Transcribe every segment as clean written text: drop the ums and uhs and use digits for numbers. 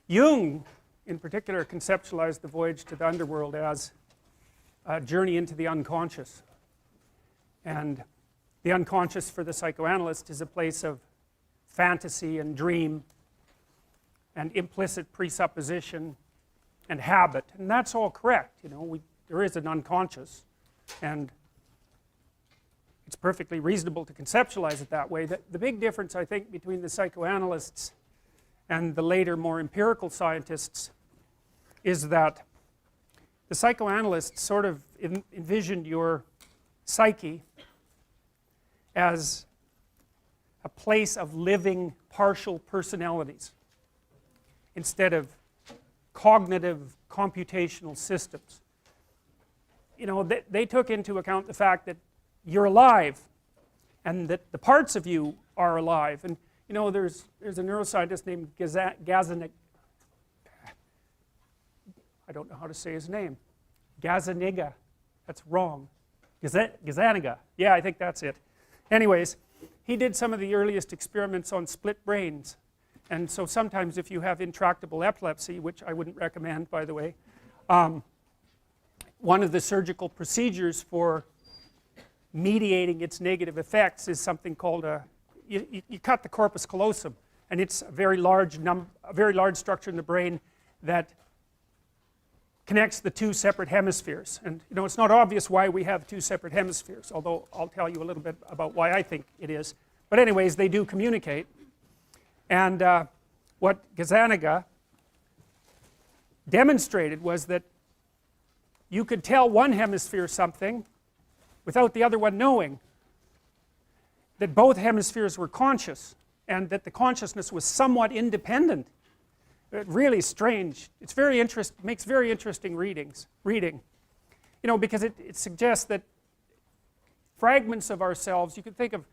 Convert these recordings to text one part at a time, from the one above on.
Jung, in particular, conceptualized the voyage to the underworld as a journey into the unconscious. And the unconscious for the psychoanalyst is a place of fantasy and dream and implicit presupposition and habit. And that's all correct, you know, there is an unconscious, and it's perfectly reasonable to conceptualize it that way. The big difference, I think, between the psychoanalysts and the later, more empirical scientists is that the psychoanalysts sort of envisioned your psyche as a place of living partial personalities instead of cognitive computational systems. You know, they took into account the fact that you're alive and that the parts of you are alive. And you know, there's a neuroscientist named Gazzaniga. I don't know how to say his name. Gazzaniga. That's wrong. Gazzaniga. Yeah, I think that's it. Anyways, he did some of the earliest experiments on split brains. And so sometimes if you have intractable epilepsy, which I wouldn't recommend, by the way, one of the surgical procedures for mediating its negative effects is something called you cut the corpus callosum, and it's a very large structure in the brain that connects the two separate hemispheres. And you know, it's not obvious why we have two separate hemispheres, although I'll tell you a little bit about why I think it is. But anyways, they do communicate. And what Gazzaniga demonstrated was that you could tell one hemisphere something without the other one knowing, that both hemispheres were conscious and that the consciousness was somewhat independent. Really strange. It's very interesting, makes very interesting reading. You know, because it suggests that fragments of ourselves, you can think of,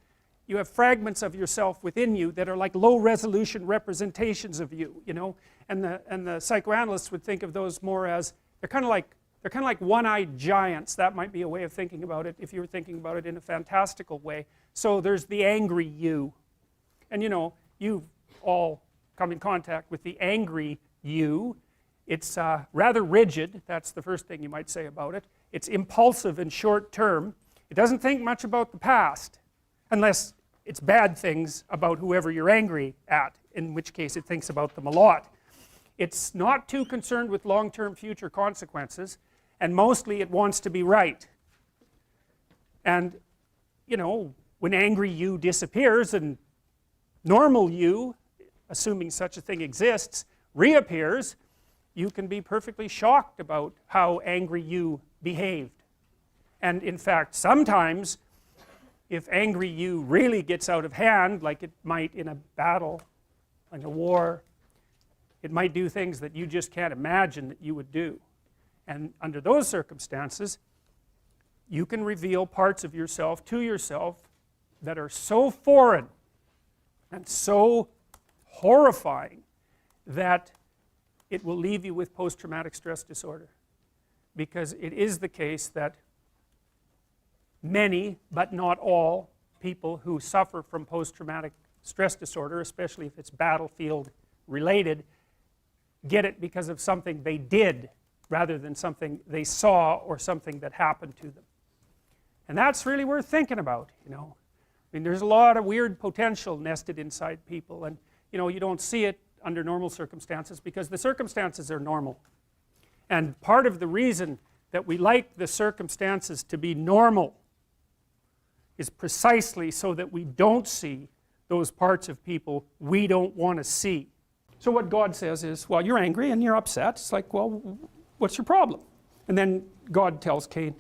you have fragments of yourself within you that are like low resolution representations of you, you know, and the psychoanalysts would think of those more as, they're kind of like one-eyed giants. That might be a way of thinking about it if you were thinking about it in a fantastical way. So there's the angry you, and you know, you've all come in contact with the angry you. It's rather rigid. That's the first thing you might say about it. It's impulsive and short-term. It doesn't think much about the past unless it's bad things about whoever you're angry at, in which case it thinks about them a lot. It's not too concerned with long-term future consequences, and mostly it wants to be right. And you know, when angry you disappears and normal you, assuming such a thing exists, reappears, you can be perfectly shocked about how angry you behaved. And in fact, sometimes if angry you really gets out of hand, like it might in a battle, like a war, it might do things that you just can't imagine that you would do. And under those circumstances, you can reveal parts of yourself to yourself that are so foreign and so horrifying that it will leave you with post-traumatic stress disorder. Because it is the case that many, but not all, people who suffer from post-traumatic stress disorder, especially if it's battlefield related, get it because of something they did rather than something they saw or something that happened to them. And that's really worth thinking about, you know. I mean, there's a lot of weird potential nested inside people, and you know, you don't see it under normal circumstances because the circumstances are normal. And part of the reason that we like the circumstances to be normal is precisely so that we don't see those parts of people we don't want to see. So what God says is, well, you're angry and you're upset. It's like, well, what's your problem? And then God tells Cain,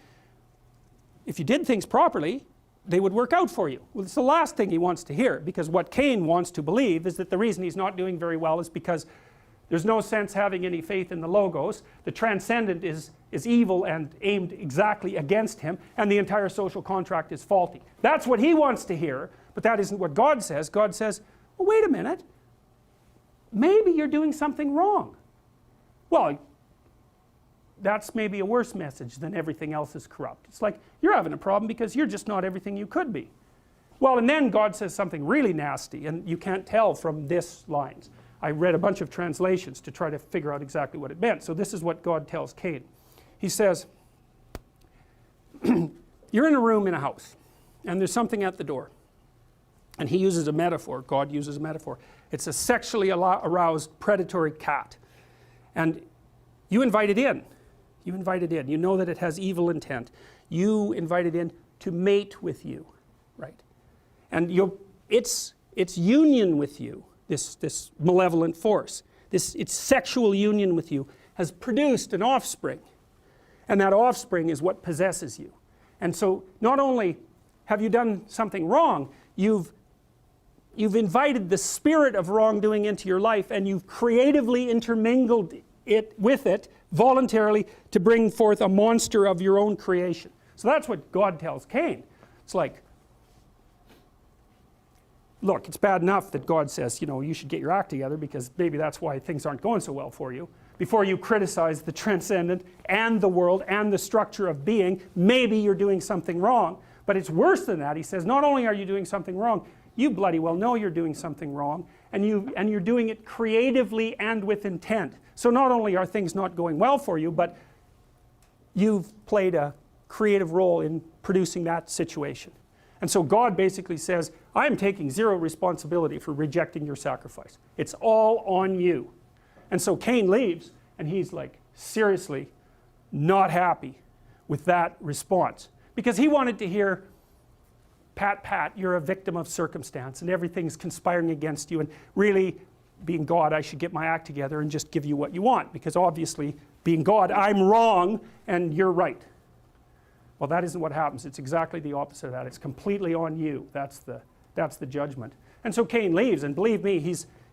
if you did things properly, they would work out for you. Well, it's the last thing he wants to hear, because what Cain wants to believe is that the reason he's not doing very well is because there's no sense having any faith in the logos. The transcendent is evil and aimed exactly against him, and the entire social contract is faulty. That's what he wants to hear, but that isn't what God says. God says, well, wait a minute, maybe you're doing something wrong. Well, that's maybe a worse message than everything else is corrupt. It's like, you're having a problem because you're just not everything you could be. Well, and then God says something really nasty, and you can't tell from this lines. I read a bunch of translations to try to figure out exactly what it meant. So this is what God tells Cain. He says, you're in a room in a house, and there's something at the door. And he uses a metaphor, God uses a metaphor. It's a sexually aroused predatory cat. And you invite it in. You invite it in. You know that it has evil intent. You invite it in to mate with you, right? And its union with you, this malevolent force, its sexual union with you has produced an offspring. And that offspring is what possesses you. And so not only have you done something wrong, you've invited the spirit of wrongdoing into your life, and you've creatively intermingled it with it voluntarily to bring forth a monster of your own creation. So that's what God tells Cain. It's like, look, it's bad enough that God says, you know, you should get your act together, because maybe that's why things aren't going so well for you. Before you criticize the transcendent and the world and the structure of being, maybe you're doing something wrong. But it's worse than that. He says, not only are you doing something wrong, you bloody well know you're doing something wrong, and you're doing it creatively and with intent. So not only are things not going well for you, but you've played a creative role in producing that situation. And so God basically says, I am taking zero responsibility for rejecting your sacrifice. It's all on you. And so Cain leaves, and he's like seriously not happy with that response, because he wanted to hear, pat, pat, you're a victim of circumstance and everything's conspiring against you, and really, being God, I should get my act together and just give you what you want, because obviously, being God, I'm wrong and you're right. Well, that isn't what happens. It's exactly the opposite of that. It's completely on you. That's the judgment. And so Cain leaves, and believe me,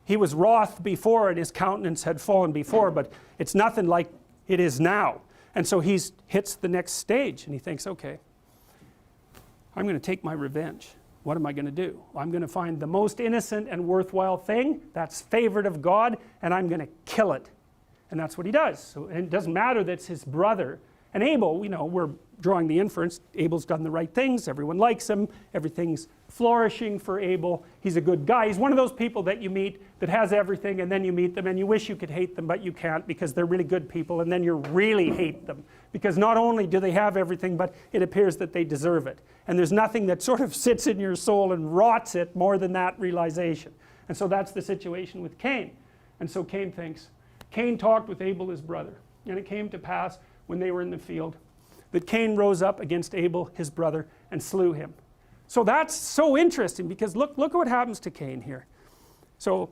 he was wroth before, and his countenance had fallen before, but it's nothing like it is now. And so he hits the next stage, and he thinks, okay, I'm going to take my revenge. What am I going to do? I'm going to find the most innocent and worthwhile thing that's favored of God, and I'm going to kill it. And that's what he does. So, and it doesn't matter that it's his brother. And Abel, you know, we're drawing the inference, Abel's done the right things, everyone likes him, everything's flourishing for Abel, he's a good guy. He's one of those people that you meet that has everything, and then you meet them and you wish you could hate them, but you can't, because they're really good people, and then you really hate them, because not only do they have everything, but it appears that they deserve it. And there's nothing that sort of sits in your soul and rots it more than that realization. And so that's the situation with Cain. And so Cain thinks, Cain talked with Abel his brother, and it came to pass when they were in the field that Cain rose up against Abel his brother and slew him. So that's so interesting, because look what happens to Cain here. So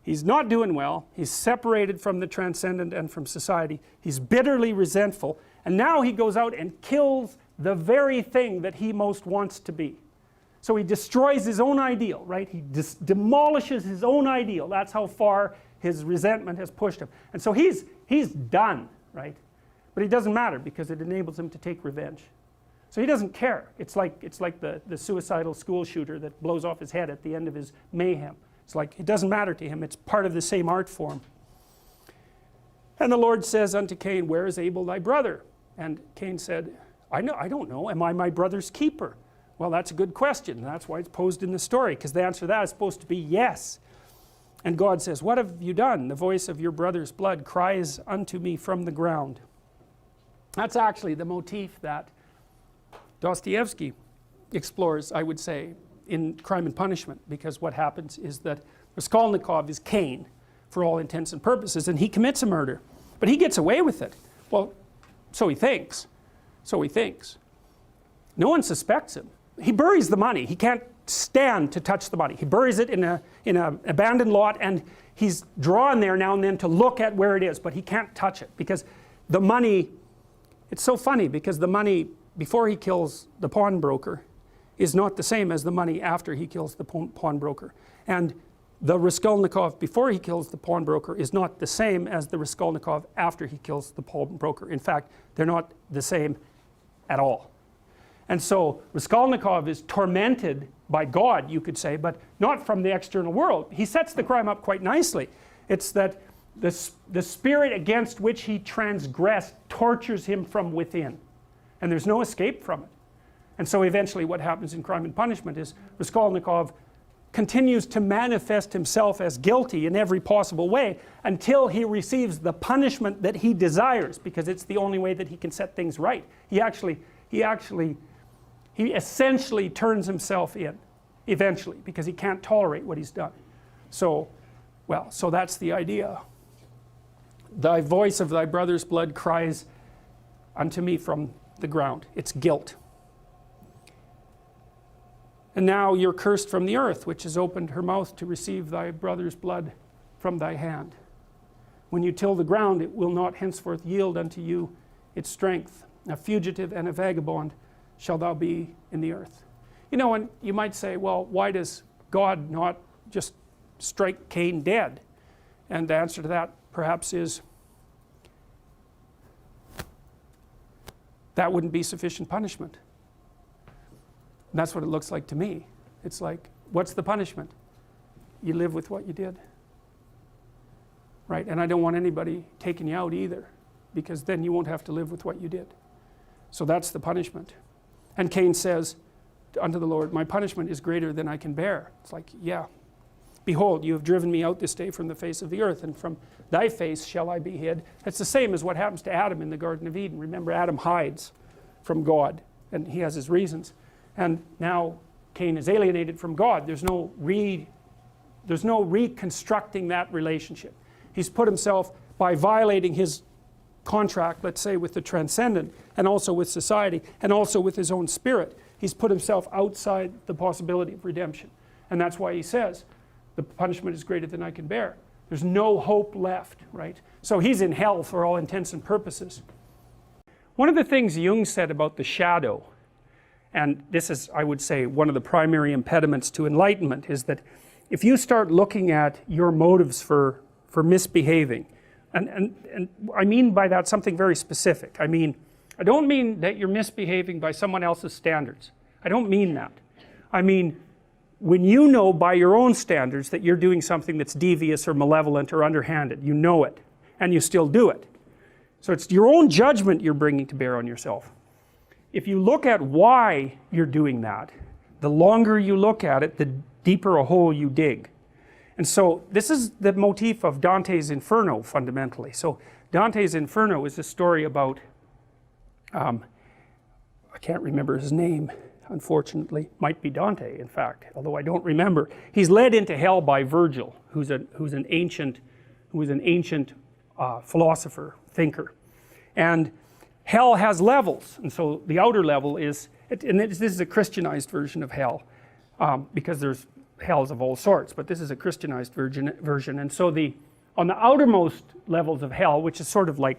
he's not doing well, he's separated from the transcendent and from society, he's bitterly resentful, and now he goes out and kills the very thing that he most wants to be. So he destroys his own ideal, right? He demolishes his own ideal. That's how far his resentment has pushed him. And so he's done, right? But it doesn't matter, because it enables him to take revenge. So he doesn't care. It's like the suicidal school shooter that blows off his head at the end of his mayhem. It's like, it doesn't matter to him. It's part of the same art form. And the Lord says unto Cain, where is Abel thy brother? And Cain said, I don't know. Am I my brother's keeper? Well, that's a good question. That's why it's posed in the story, because the answer to that is supposed to be yes. And God says, what have you done? The voice of your brother's blood cries unto me from the ground. That's actually the motif that Dostoevsky explores, I would say, in Crime and Punishment, because what happens is that Raskolnikov is Cain for all intents and purposes, and he commits a murder, but he gets away with it. Well, so he thinks. So he thinks. No one suspects him. He buries the money. He can't stand to touch the money. He buries it in an abandoned lot, and he's drawn there now and then to look at where it is, but he can't touch it, because the money, it's so funny, because the money before he kills the pawnbroker is not the same as the money after he kills the pawnbroker. And the Raskolnikov before he kills the pawnbroker is not the same as the Raskolnikov after he kills the pawnbroker. In fact, they're not the same at all. And so Raskolnikov is tormented by God, you could say, but not from the external world. He sets the crime up quite nicely. It's that the spirit against which he transgressed tortures him from within. And there's no escape from it. And so eventually what happens in Crime and Punishment is Raskolnikov continues to manifest himself as guilty in every possible way until he receives the punishment that he desires, because it's the only way that he can set things right. He essentially turns himself in eventually, because he can't tolerate what he's done. So that's the idea. Thy voice of thy brother's blood cries unto me from the ground. It's guilt. And now you're cursed from the earth, which has opened her mouth to receive thy brother's blood from thy hand. When you till the ground, it will not henceforth yield unto you its strength. A fugitive and a vagabond shall thou be in the earth. You know, and you might say, well, why does God not just strike Cain dead? And the answer to that perhaps is that wouldn't be sufficient punishment. And that's what it looks like to me. It's like, what's the punishment? You live with what you did. Right? And I don't want anybody taking you out either, because then you won't have to live with what you did. So that's the punishment. And Cain says unto the Lord, my punishment is greater than I can bear. It's like, yeah. Behold, you have driven me out this day from the face of the earth, and from thy face shall I be hid. It's the same as what happens to Adam in the Garden of Eden. Remember, Adam hides from God, and he has his reasons. And now Cain is alienated from God. There's no reconstructing that relationship. He's put himself, by violating his contract, let's say, with the transcendent, and also with society, and also with his own spirit, he's put himself outside the possibility of redemption. And that's why he says, the punishment is greater than I can bear. There's no hope left, right? So he's in hell for all intents and purposes. One of the things Jung said about the shadow, and this is, I would say, one of the primary impediments to enlightenment, is that if you start looking at your motives for misbehaving, and I mean by that something very specific. I don't mean that you're misbehaving by someone else's standards. I don't mean that. I mean, when you know by your own standards that you're doing something that's devious or malevolent or underhanded, you know it, and you still do it. So it's your own judgment you're bringing to bear on yourself. If you look at why you're doing that, the longer you look at it, the deeper a hole you dig. And so this is the motif of Dante's Inferno, fundamentally. So Dante's Inferno is a story about, I can't remember his name, unfortunately. Might be Dante, in fact, although I don't remember. He's led into hell by Virgil, who's an ancient philosopher, thinker. And hell has levels, and so the outer level is, and this is a Christianized version of hell, because there's hells of all sorts, but this is a Christianized version. And so on the outermost levels of hell, which is sort of like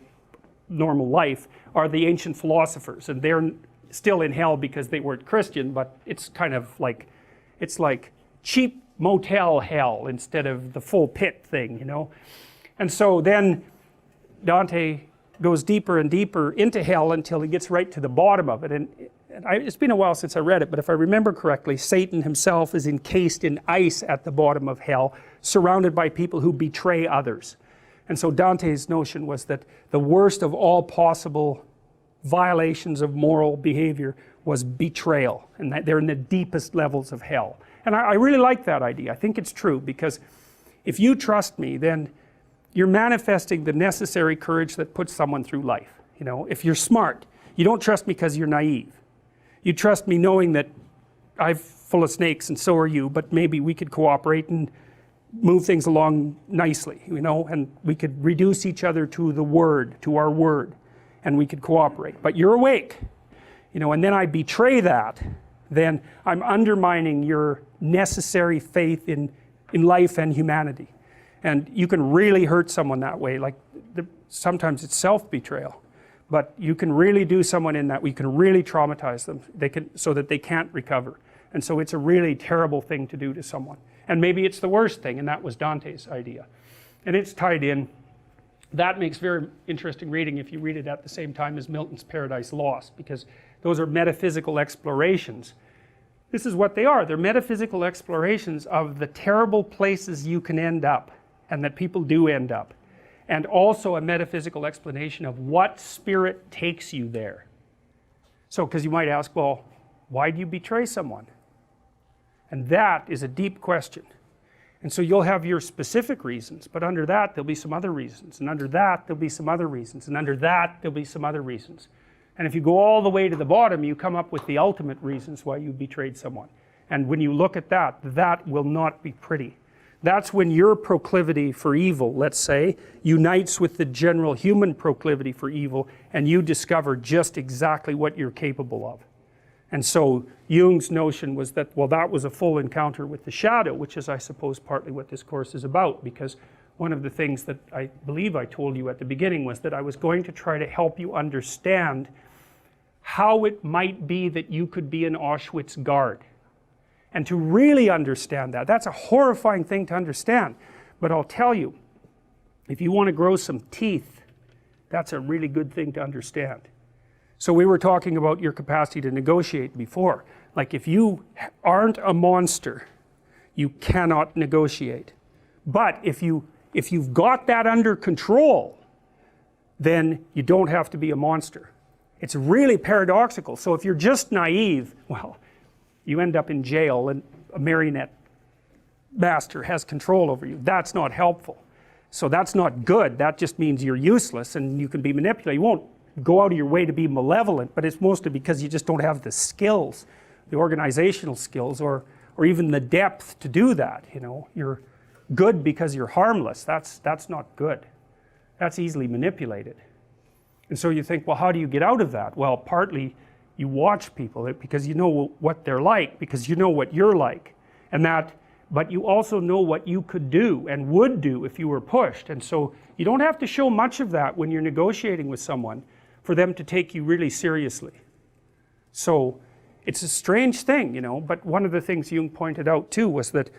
normal life, are the ancient philosophers, and they're still in hell because they weren't Christian, but it's kind of like, it's like cheap motel hell instead of the full pit thing, you know. And so then Dante goes deeper and deeper into hell until he gets right to the bottom of it. And it's been a while since I read it, but if I remember correctly, Satan himself is encased in ice at the bottom of hell, surrounded by people who betray others. And so Dante's notion was that the worst of all possible violations of moral behavior was betrayal, and that they're in the deepest levels of hell. And I really like that idea. I think it's true, because if you trust me, then you're manifesting the necessary courage that puts someone through life. You know, if you're smart, you don't trust me because you're naive. You trust me knowing that I'm full of snakes and so are you, but maybe we could cooperate and move things along nicely, you know, and we could reduce each other to the word, to our word, and we could cooperate. But you're awake, you know, and then I betray that, then I'm undermining your necessary faith in life and humanity. And you can really hurt someone that way. Like sometimes it's self-betrayal, but you can really do someone in that. We can really traumatize them. So that they can't recover. And so it's a really terrible thing to do to someone. And maybe it's the worst thing, and that was Dante's idea. And it's tied in. That makes very interesting reading if you read it at the same time as Milton's Paradise Lost, because those are metaphysical explorations. This is what they are. They're metaphysical explorations of the terrible places you can end up, and that people do end up. And also a metaphysical explanation of what spirit takes you there. So, because you might ask, well, why do you betray someone? And that is a deep question. And so you'll have your specific reasons, but under that there'll be some other reasons, and under that there'll be some other reasons, and under that there'll be some other reasons. And if you go all the way to the bottom, you come up with the ultimate reasons why you betrayed someone. And when you look at that, that will not be pretty. That's when your proclivity for evil, let's say, unites with the general human proclivity for evil, and you discover just exactly what you're capable of. And so Jung's notion was that, well, that was a full encounter with the shadow, which is, I suppose, partly what this course is about, because one of the things that I believe I told you at the beginning was that I was going to try to help you understand how it might be that you could be an Auschwitz guard. And to really understand that, that's a horrifying thing to understand. But I'll tell you, if you want to grow some teeth, that's a really good thing to understand. So we were talking about your capacity to negotiate before. Like, if you aren't a monster, you cannot negotiate. But if you've got that under control, then you don't have to be a monster. It's really paradoxical. So if you're just naive, well, you end up in jail and a marionette master has control over you. That's not helpful. So that's not good. That just means you're useless and you can be manipulated. You won't go out of your way to be malevolent, but it's mostly because you just don't have the skills, the organizational skills, or even the depth to do that. You know, you're good because you're harmless. That's not good. That's easily manipulated. And so you think, well, how do you get out of that? Well, partly you watch people because you know what they're like, because you know what you're like, but you also know what you could do and would do if you were pushed. And so you don't have to show much of that when you're negotiating with someone for them to take you really seriously. So it's a strange thing, you know, but one of the things Jung pointed out too was that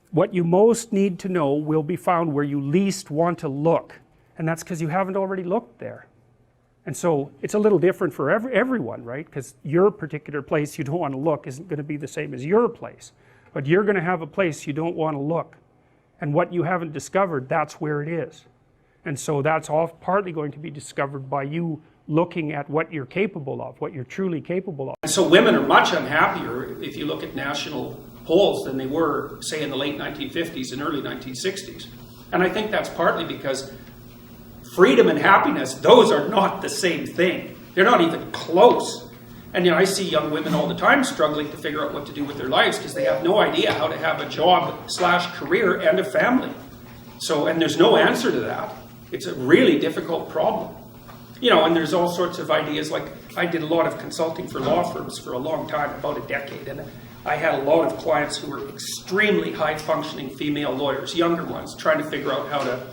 what you most need to know will be found where you least want to look, and that's because you haven't already looked there. And so it's a little different for everyone, right? Because your particular place you don't want to look isn't going to be the same as your place, but you're going to have a place you don't want to look, and what you haven't discovered, that's where it is. And so that's all partly going to be discovered by you looking at what you're capable of, what you're truly capable of. And so women are much unhappier if you look at national polls than they were, say, in the late 1950s and early 1960s. And I think that's partly because freedom and happiness, those are not the same thing. They're not even close. And you know, I see young women all the time struggling to figure out what to do with their lives because they have no idea how to have a job/career and a family. So, and there's no answer to that. It's a really difficult problem. You know, and there's all sorts of ideas, like I did a lot of consulting for law firms for a long time, about a decade, and I had a lot of clients who were extremely high-functioning female lawyers, younger ones, trying to figure out how to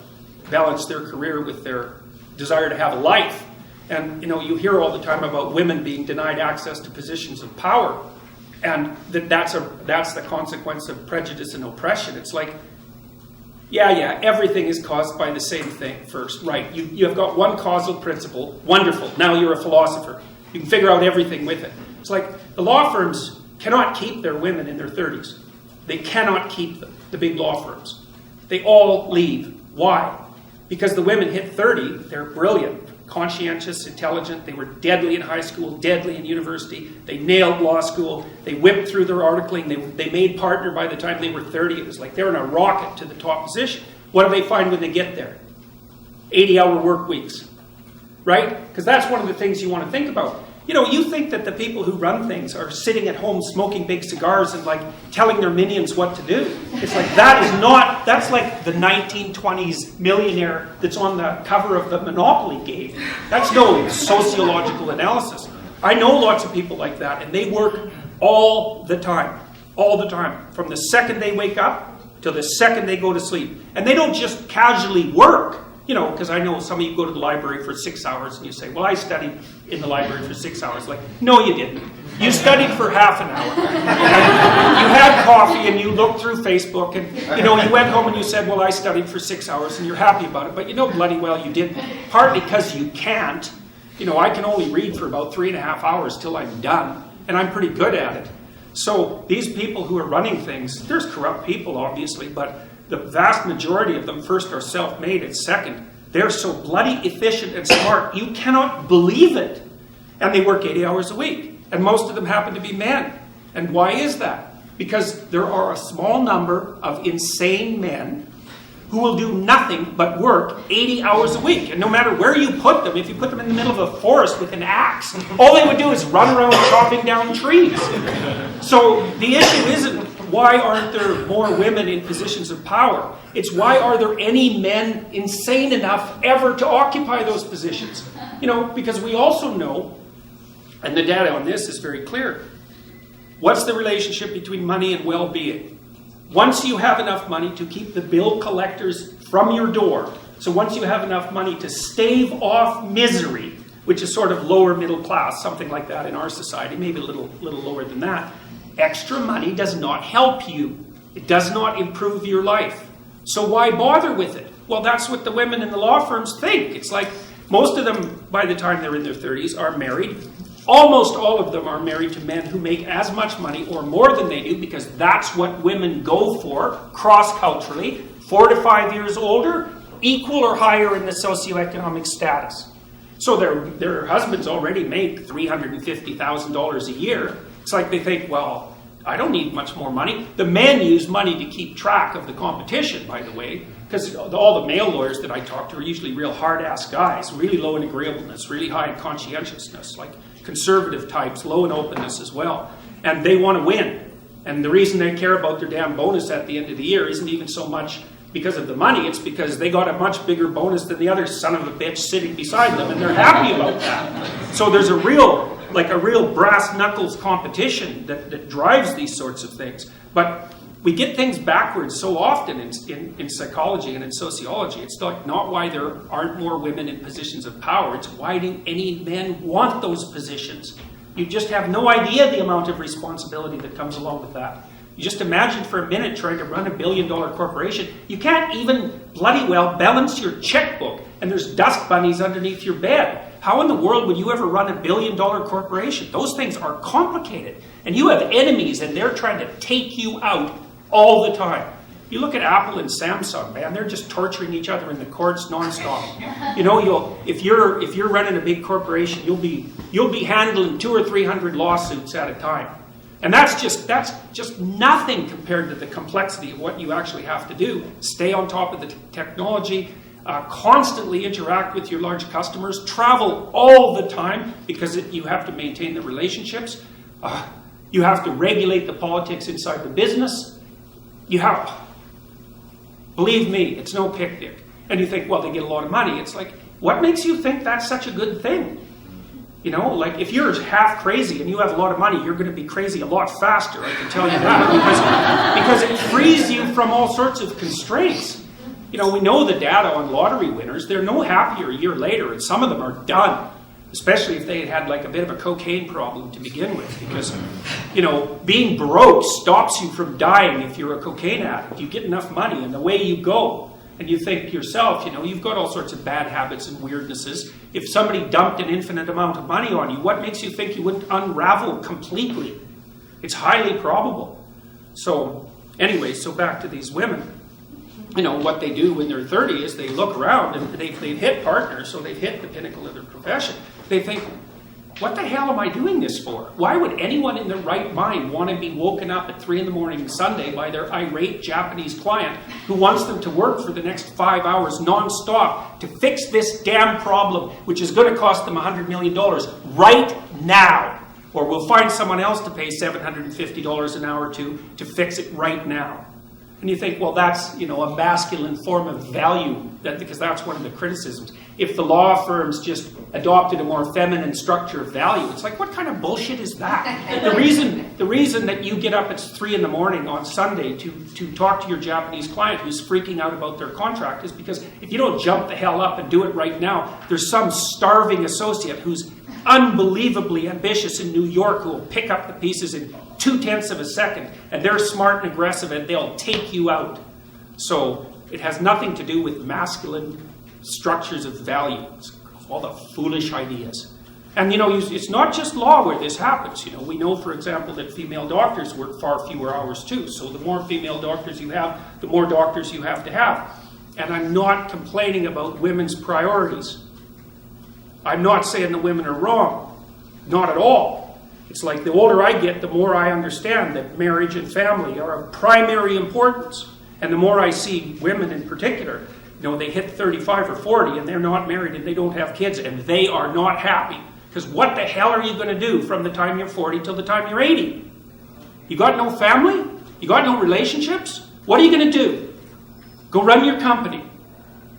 balance their career with their desire to have a life. And, you know, you hear all the time about women being denied access to positions of power, and that's the consequence of prejudice and oppression. It's like, yeah, everything is caused by the same thing first, right? You have got one causal principle, wonderful, now you're a philosopher. You can figure out everything with it. It's like the law firms cannot keep their women in their 30s. They cannot keep them, the big law firms. They all leave. Why? Because the women hit 30, they're brilliant, conscientious, intelligent, they were deadly in high school, deadly in university, they nailed law school, they whipped through their articling, they made partner by the time they were 30. It was like they're in a rocket to the top position. What do they find when they get there? 80-hour work weeks, right? Because that's one of the things you want to think about. You know, you think that the people who run things are sitting at home smoking big cigars and like telling their minions what to do. It's like that's like the 1920s millionaire that's on the cover of the Monopoly game. That's no sociological analysis. I know lots of people like that, and they work all the time, from the second they wake up till the second they go to sleep. And they don't just casually work. You know, because I know some of you go to the library for 6 hours and you say, well, I studied in the library for 6 hours. Like, no, you didn't. You studied for half an hour. And you had coffee and you looked through Facebook and, you know, you went home and you said, well, I studied for 6 hours, and you're happy about it. But you know bloody well you didn't. Partly because you can't. You know, I can only read for about 3.5 hours till I'm done. And I'm pretty good at it. So these people who are running things, there's corrupt people, obviously, but the vast majority of them, first, are self-made, and second, they're so bloody efficient and smart, you cannot believe it. And they work 80 hours a week. And most of them happen to be men. And why is that? Because there are a small number of insane men who will do nothing but work 80 hours a week. And no matter where you put them, if you put them in the middle of a forest with an axe, all they would do is run around chopping down trees. So the issue isn't why aren't there more women in positions of power? It's why are there any men insane enough ever to occupy those positions? Because we also know, and the data on this is very clear, what's the relationship between money and well-being? Once you have enough money to keep the bill collectors from your door, so once you have enough money to stave off misery, which is sort of lower middle class, something like that in our society, maybe a little lower than that, extra money does not help you. It does not improve your life. So why bother with it? Well, that's what the women in the law firms think. It's like most of them, by the time they're in their 30s, are married. Almost all of them are married to men who make as much money or more than they do, because that's what women go for cross-culturally. 4 to 5 years older, equal or higher in the socioeconomic status. So their husbands already make $350,000 a year. It's like they think, well, I don't need much more money. The men use money to keep track of the competition, by the way, because all the male lawyers that I talk to are usually real hard-ass guys, really low in agreeableness, really high in conscientiousness, like conservative types, low in openness as well. And they want to win. And the reason they care about their damn bonus at the end of the year isn't even so much because of the money, it's because they got a much bigger bonus than the other son of a bitch sitting beside them, and they're happy about that. So there's a real brass knuckles competition that drives these sorts of things. But we get things backwards so often in psychology and in sociology. It's not why there aren't more women in positions of power. It's why do any men want those positions? You just have no idea the amount of responsibility that comes along with that. You just imagine for a minute trying to run a billion-dollar corporation. You can't even bloody well balance your checkbook, and there's dust bunnies underneath your bed. How in the world would you ever run a billion-dollar corporation? Those things are complicated. And you have enemies, and they're trying to take you out all the time. You look at Apple and Samsung, man, they're just torturing each other in the courts nonstop. If you're running a big corporation, you'll be handling 200 or 300 lawsuits at a time. And that's just nothing compared to the complexity of what you actually have to do. Stay on top of the technology, constantly interact with your large customers, travel all the time because you have to maintain the relationships. You have to regulate the politics inside the business. Believe me, it's no picnic. And you think, well, they get a lot of money. It's like, what makes you think that's such a good thing? Like if you're half crazy and you have a lot of money, you're going to be crazy a lot faster, I can tell you that, because it frees you from all sorts of constraints. We know the data on lottery winners. They're no happier a year later, and some of them are done, especially if they had like a bit of a cocaine problem to begin with, because, being broke stops you from dying if you're a cocaine addict. You get enough money and away you go. And you think yourself, you've got all sorts of bad habits and weirdnesses. If somebody dumped an infinite amount of money on you, what makes you think you wouldn't unravel completely? It's highly probable. So, anyway, so back to these women. What they do when they're 30 is they look around and they've hit partners, so they've hit the pinnacle of their profession. They think, what the hell am I doing this for? Why would anyone in their right mind want to be woken up at 3 a.m. Sunday by their irate Japanese client who wants them to work for the next 5 hours non-stop to fix this damn problem, which is going to cost them $100 million right now? Or we'll find someone else to pay $750 an hour to fix it right now. And you think, well, that's, a masculine form of value, because that's one of the criticisms. If the law firms just adopted a more feminine structure of value, it's like, what kind of bullshit is that? The reason that you get up at 3 a.m. on Sunday to talk to your Japanese client who's freaking out about their contract is because if you don't jump the hell up and do it right now, there's some starving associate who's unbelievably ambitious in New York who will pick up the pieces in 0.2 of a second, and they're smart and aggressive, and they'll take you out. So it has nothing to do with masculine structures of value. It's all the foolish ideas. And it's not just law where this happens. We know, for example, that female doctors work far fewer hours too. So the more female doctors you have, the more doctors you have to have. And I'm not complaining about women's priorities. I'm not saying the women are wrong. Not at all. It's like the older I get, the more I understand that marriage and family are of primary importance. And the more I see women in particular, they hit 35 or 40 and they're not married and they don't have kids and they are not happy. Because what the hell are you going to do from the time you're 40 till the time you're 80? You got no family? You got no relationships? What are you going to do? Go run your company.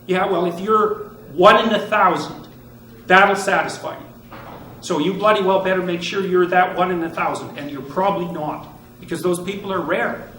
Yeah, well, if you're 1 in 1,000, that'll satisfy you. So you bloody well better make sure you're that 1 in 1,000, and you're probably not, because those people are rare.